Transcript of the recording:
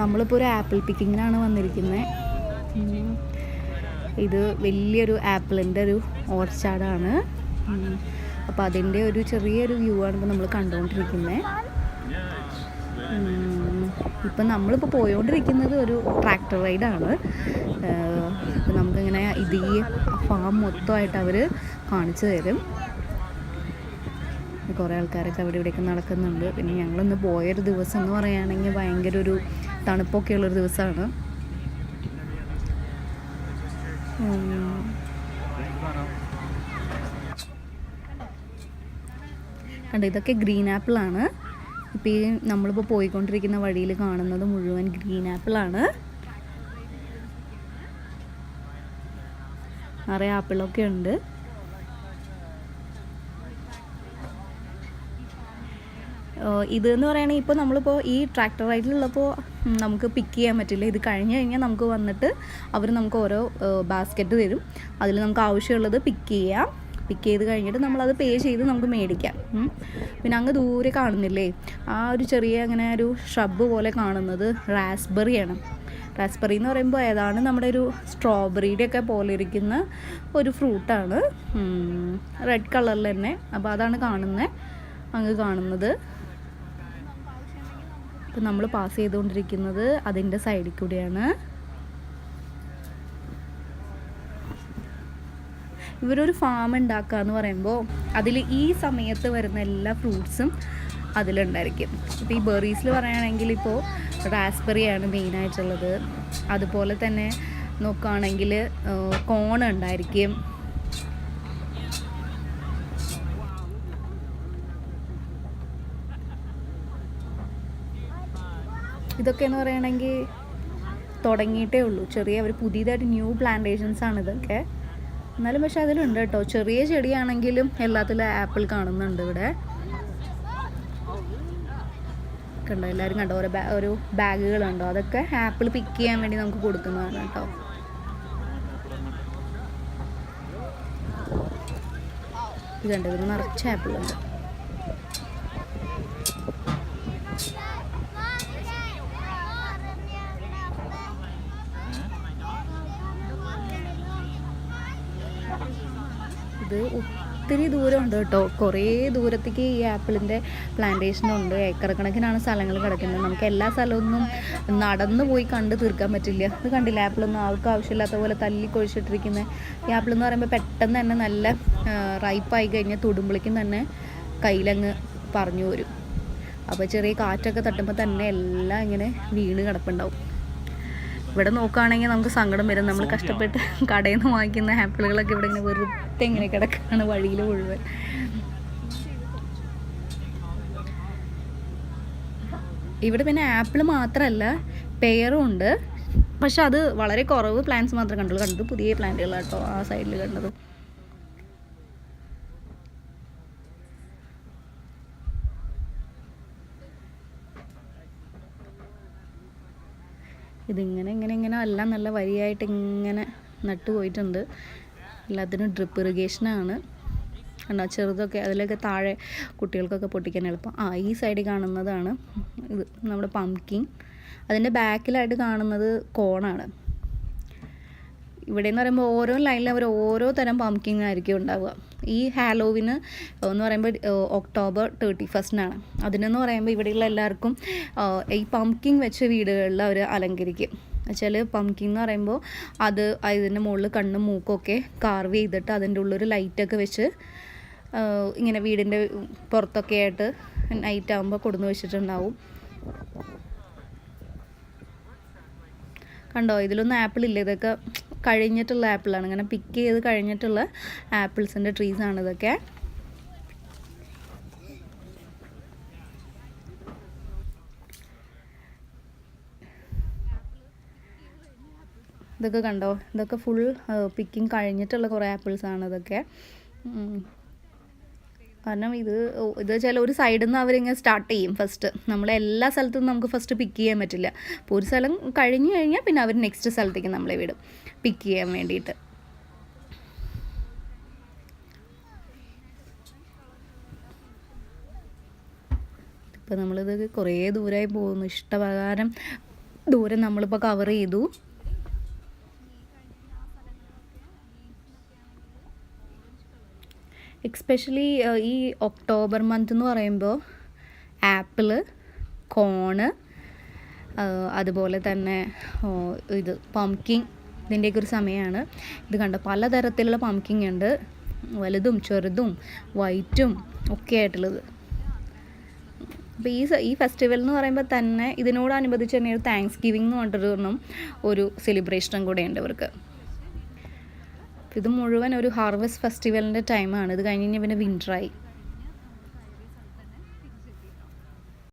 നമ്മളിപ്പോൾ ഒരു ആപ്പിൾ പിക്കിങ്ങിനാണ് വന്നിരിക്കുന്നത്. ഇത് വലിയൊരു ആപ്പിളിൻ്റെ ഒരു ഓർച്ചാർഡാണ്. അപ്പോൾ അതിൻ്റെ ഒരു ചെറിയൊരു വ്യൂ ആണ് ഇപ്പോൾ നമ്മൾ കണ്ടുകൊണ്ടിരിക്കുന്നത്. ഇപ്പം നമ്മളിപ്പോൾ പോയോണ്ടിരിക്കുന്നത് ഒരു ട്രാക്ടർ റൈഡാണ്. അപ്പോൾ നമുക്കിങ്ങനെ ഇത് ഈ ഫാം മൊത്തമായിട്ട് അവർ കാണിച്ചു തരും. കുറേ ആൾക്കാരൊക്കെ അവിടെ ഇവിടെയൊക്കെ നടക്കുന്നുണ്ട്. പിന്നെ ഞങ്ങളിന്ന് പോയൊരു ദിവസം എന്ന് പറയുകയാണെങ്കിൽ ഭയങ്കര ഒരു തണുപ്പൊക്കെ ഉള്ളൊരു ദിവസമാണ്. കണ്ടോ, ഇതൊക്കെ ഗ്രീൻ ആപ്പിളാണ്. ഇപ്പോൾ ഈ നമ്മളിപ്പോൾ പോയിക്കൊണ്ടിരിക്കുന്ന വഴിയിൽ കാണുന്നത് മുഴുവൻ ഗ്രീൻ ആപ്പിളാണ്. നിറയെ ആപ്പിളൊക്കെ ഉണ്ട്. ഇതെന്ന് പറയുകയാണെങ്കിൽ ഇപ്പോൾ നമ്മളിപ്പോൾ ഈ ട്രാക്ടർ റൈഡിലുള്ളപ്പോൾ നമുക്ക് പിക്ക് ചെയ്യാൻ പറ്റില്ല. ഇത് കഴിഞ്ഞ് കഴിഞ്ഞാൽ നമുക്ക് വന്നിട്ട് അവർ നമുക്ക് ഓരോ ബാസ്ക്കറ്റ് തരും. അതിൽ നമുക്ക് ആവശ്യമുള്ളത് പിക്ക് ചെയ്യാം. പിക്ക് ചെയ്ത് കഴിഞ്ഞിട്ട് നമ്മളത് പേ ചെയ്ത് നമുക്ക് മേടിക്കാം. പിന്നെ അങ്ങ് ദൂരെ കാണുന്നില്ലേ, ആ ഒരു ചെറിയ അങ്ങനെ ഒരു ഷ്രബ് പോലെ കാണുന്നത് റാസ്ബെറിയാണ്. റാസ്ബെറി എന്ന് പറയുമ്പോൾ ഏതാണ് നമ്മുടെ ഒരു സ്ട്രോബെറിയുടെ ഒക്കെ പോലെ ഇരിക്കുന്ന ഒരു ഫ്രൂട്ടാണ്. റെഡ് കളറിൽ തന്നെ. അപ്പോൾ അതാണ് അങ്ങ് കാണുന്നത്. ഇപ്പം നമ്മൾ പാസ് ചെയ്തുകൊണ്ടിരിക്കുന്നത് അതിൻ്റെ സൈഡിൽ കൂടിയാണ്. ഇവരൊരു ഫാം ഉണ്ടാക്കുക എന്ന് പറയുമ്പോൾ അതിൽ ഈ സമയത്ത് വരുന്ന എല്ലാ ഫ്രൂട്ട്സും അതിലുണ്ടായിരിക്കും. ഇപ്പോൾ ഈ ബെറീസിൽ പറയുകയാണെങ്കിൽ ഇപ്പോൾ റാസ്ബെറിയാണ് മെയിനായിട്ടുള്ളത്. അതുപോലെ തന്നെ നോക്കുകയാണെങ്കിൽ കോൺ ഉണ്ടായിരിക്കും. ഇതൊക്കെ എന്ന് പറയുകയാണെങ്കിൽ തുടങ്ങിയിട്ടേ ഉള്ളൂ. ചെറിയ ഒരു പുതിയതായിട്ട് ന്യൂ പ്ലാന്റേഷൻസാണ് ഇതൊക്കെ. എന്നാലും പക്ഷെ അതിലുണ്ട് കേട്ടോ, ചെറിയ ചെടിയാണെങ്കിലും എല്ലാത്തിലും ആപ്പിൾ കാണുന്നുണ്ട് ഇവിടെ. കണ്ടോ, എല്ലാവരും കണ്ടോ, ഓരോ ബാഗുകളുണ്ടോ, അതൊക്കെ ആപ്പിൾ പിക്ക് ചെയ്യാൻ വേണ്ടി നമുക്ക് കൊടുക്കുന്നതാണ് കേട്ടോ. ഇത് കണ്ടോ, ഇതിന് നിറച്ച് ആപ്പിളുണ്ട്. ഇത് ഒത്തിരി ദൂരമുണ്ട് കേട്ടോ. കുറേ ദൂരത്തേക്ക് ഈ ആപ്പിളിൻ്റെ പ്ലാന്റേഷനുണ്ട്. ഏക്കർ കണക്കിനാണ് സ്ഥലങ്ങൾ കിടക്കുന്നത്. നമുക്ക് എല്ലാ സ്ഥലമൊന്നും നടന്നു പോയി കണ്ട് തീർക്കാൻ പറ്റില്ല. ഇത് കണ്ടില്ല, ആപ്പിളൊന്നും ആൾക്ക് ആവശ്യമില്ലാത്ത പോലെ തല്ലി കൊഴിച്ചിട്ടിരിക്കുന്നത്. ഈ ആപ്പിൾ എന്ന് പറയുമ്പോൾ പെട്ടെന്ന് തന്നെ നല്ല റൈപ്പായി കഴിഞ്ഞാൽ തൊടുമ്പളിക്കും തന്നെ കയ്യിലങ്ങ് പറഞ്ഞു വരും. അപ്പോൾ ചെറിയ കാറ്റൊക്കെ തട്ടുമ്പോൾ തന്നെ എല്ലാം ഇങ്ങനെ വീണ് കിടപ്പുണ്ടാവും. ഇവിടെ നോക്കുകയാണെങ്കിൽ നമുക്ക് സങ്കടം വരും. നമ്മൾ കഷ്ടപ്പെട്ട് കടയിൽ നിന്ന് വാങ്ങിക്കുന്ന ആപ്പിളുകളൊക്കെ ഇവിടെ ഇങ്ങനെ വെറുതെ ഇങ്ങനെ കിടക്കുകയാണ് വഴിയിൽ മുഴുവൻ. ഇവിടെ പിന്നെ ആപ്പിൾ മാത്രമല്ല പെയറും ഉണ്ട്. പക്ഷെ അത് വളരെ കുറവ് പ്ലാന്റ്സ് മാത്രമേ കണ്ടത് പുതിയ പ്ലാന്റുകളാണ് കേട്ടോ ആ സൈഡിൽ കണ്ടത്. ഇതിങ്ങനെ ഇങ്ങനെ എല്ലാം നല്ല വരിയായിട്ട് ഇങ്ങനെ നട്ടു പോയിട്ടുണ്ട്. എല്ലാത്തിനും ഡ്രിപ്പ് ഇറിഗേഷനാണ്. കണ്ടോ, ചെറുതൊക്കെ അതിലൊക്കെ താഴെ കുട്ടികൾക്കൊക്കെ പൊട്ടിക്കാൻ എളുപ്പം. ഈ സൈഡിൽ കാണുന്നതാണ് ഇത് നമ്മുടെ പംകിൻ. അതിൻ്റെ ബാക്കിലായിട്ട് കാണുന്നത് കോണാണ്. ഇവിടെ എന്ന് പറയുമ്പോൾ ഓരോ ലൈനിൽ അവർ ഓരോ തരം പംകിൻ ആയിരിക്കും ഉണ്ടാവുക. ഈ ഹാലോവിന് എന്ന് പറയുമ്പോൾ ഒക്ടോബർ 31 അതിനെന്ന് പറയുമ്പോൾ ഇവിടെയുള്ള എല്ലാവർക്കും ഈ പംകിൻ വെച്ച വീടുകളിൽ അവർ അലങ്കരിക്കും. വെച്ചാൽ പംകിൻ എന്ന് പറയുമ്പോൾ അത് ഇതിൻ്റെ മുകളിൽ കണ്ണും മൂക്കൊക്കെ കാർവ് ചെയ്തിട്ട് അതിൻ്റെ ഉള്ളൊരു ലൈറ്റൊക്കെ വെച്ച് ഇങ്ങനെ വീടിൻ്റെ പുറത്തൊക്കെ ആയിട്ട് നൈറ്റ് ആകുമ്പോൾ കൊടുന്ന് വെച്ചിട്ടുണ്ടാവും. കണ്ടോ, ഇതിലൊന്നും ആപ്പിളില്ല. ഇതൊക്കെ കഴിഞ്ഞിട്ടുള്ള ആപ്പിളാണ്. ഇങ്ങനെ പിക്ക് ചെയ്ത് കഴിഞ്ഞിട്ടുള്ള ആപ്പിൾസിൻ്റെ ട്രീസാണ് ഇതൊക്കെ. ഇതൊക്കെ കണ്ടോ, ഇതൊക്കെ ഫുൾ പിക്കിങ് കഴിഞ്ഞിട്ടുള്ള കുറേ ആപ്പിൾസാണ് ഇതൊക്കെ. കാരണം ഇത് വെച്ചാൽ ഒരു സൈഡിൽ നിന്ന് അവരിങ്ങനെ സ്റ്റാർട്ട് ചെയ്യും ഫസ്റ്റ്. നമ്മളെല്ലാ സ്ഥലത്തും നമുക്ക് ഫസ്റ്റ് പിക്ക് ചെയ്യാൻ പറ്റില്ല. അപ്പോൾ ഒരു സ്ഥലം കഴിഞ്ഞ് കഴിഞ്ഞാൽ പിന്നെ അവർ നെക്സ്റ്റ് സ്ഥലത്തേക്ക് നമ്മളെ വിടും പിക്ക് ചെയ്യാൻ വേണ്ടിയിട്ട്. ഇപ്പോൾ നമ്മളിത് കുറേ ദൂരമായി പോകുന്നു. ഇഷ്ടപ്രകാരം ദൂരം നമ്മളിപ്പോൾ കവർ ചെയ്തു. എക്സ്പെഷ്യലി ഈ ഒക്ടോബർ മന്ത് എന്ന് പറയുമ്പോൾ ആപ്പിള്, കോണ്, അതുപോലെ തന്നെ ഇത് പംകിൻ, ഇതിൻ്റെയൊക്കെ ഒരു സമയമാണ്. ഇത് കണ്ടോ, പലതരത്തിലുള്ള പംകിൻ ഉണ്ട്, വലുതും ചെറുതും വൈറ്റും ഒക്കെ ആയിട്ടുള്ളത്. അപ്പോൾ ഈ ഫെസ്റ്റിവൽ എന്ന് പറയുമ്പോൾ തന്നെ ഇതിനോടനുബന്ധിച്ച് തന്നെ ഒരു താങ്ക്സ് ഗിവിംഗ് എന്ന് പറഞ്ഞിട്ടൊരു ഒരു സെലിബ്രേഷനും കൂടെ ഉണ്ട് ഇവർക്ക്. ഇത് മുഴുവൻ ഒരു ഹാർവെസ്റ്റ് ഫെസ്റ്റിവലിൻ്റെ ടൈമാണ്. ഇത് കഴിഞ്ഞ് കഴിഞ്ഞാൽ പിന്നെ വിൻ്ററായി.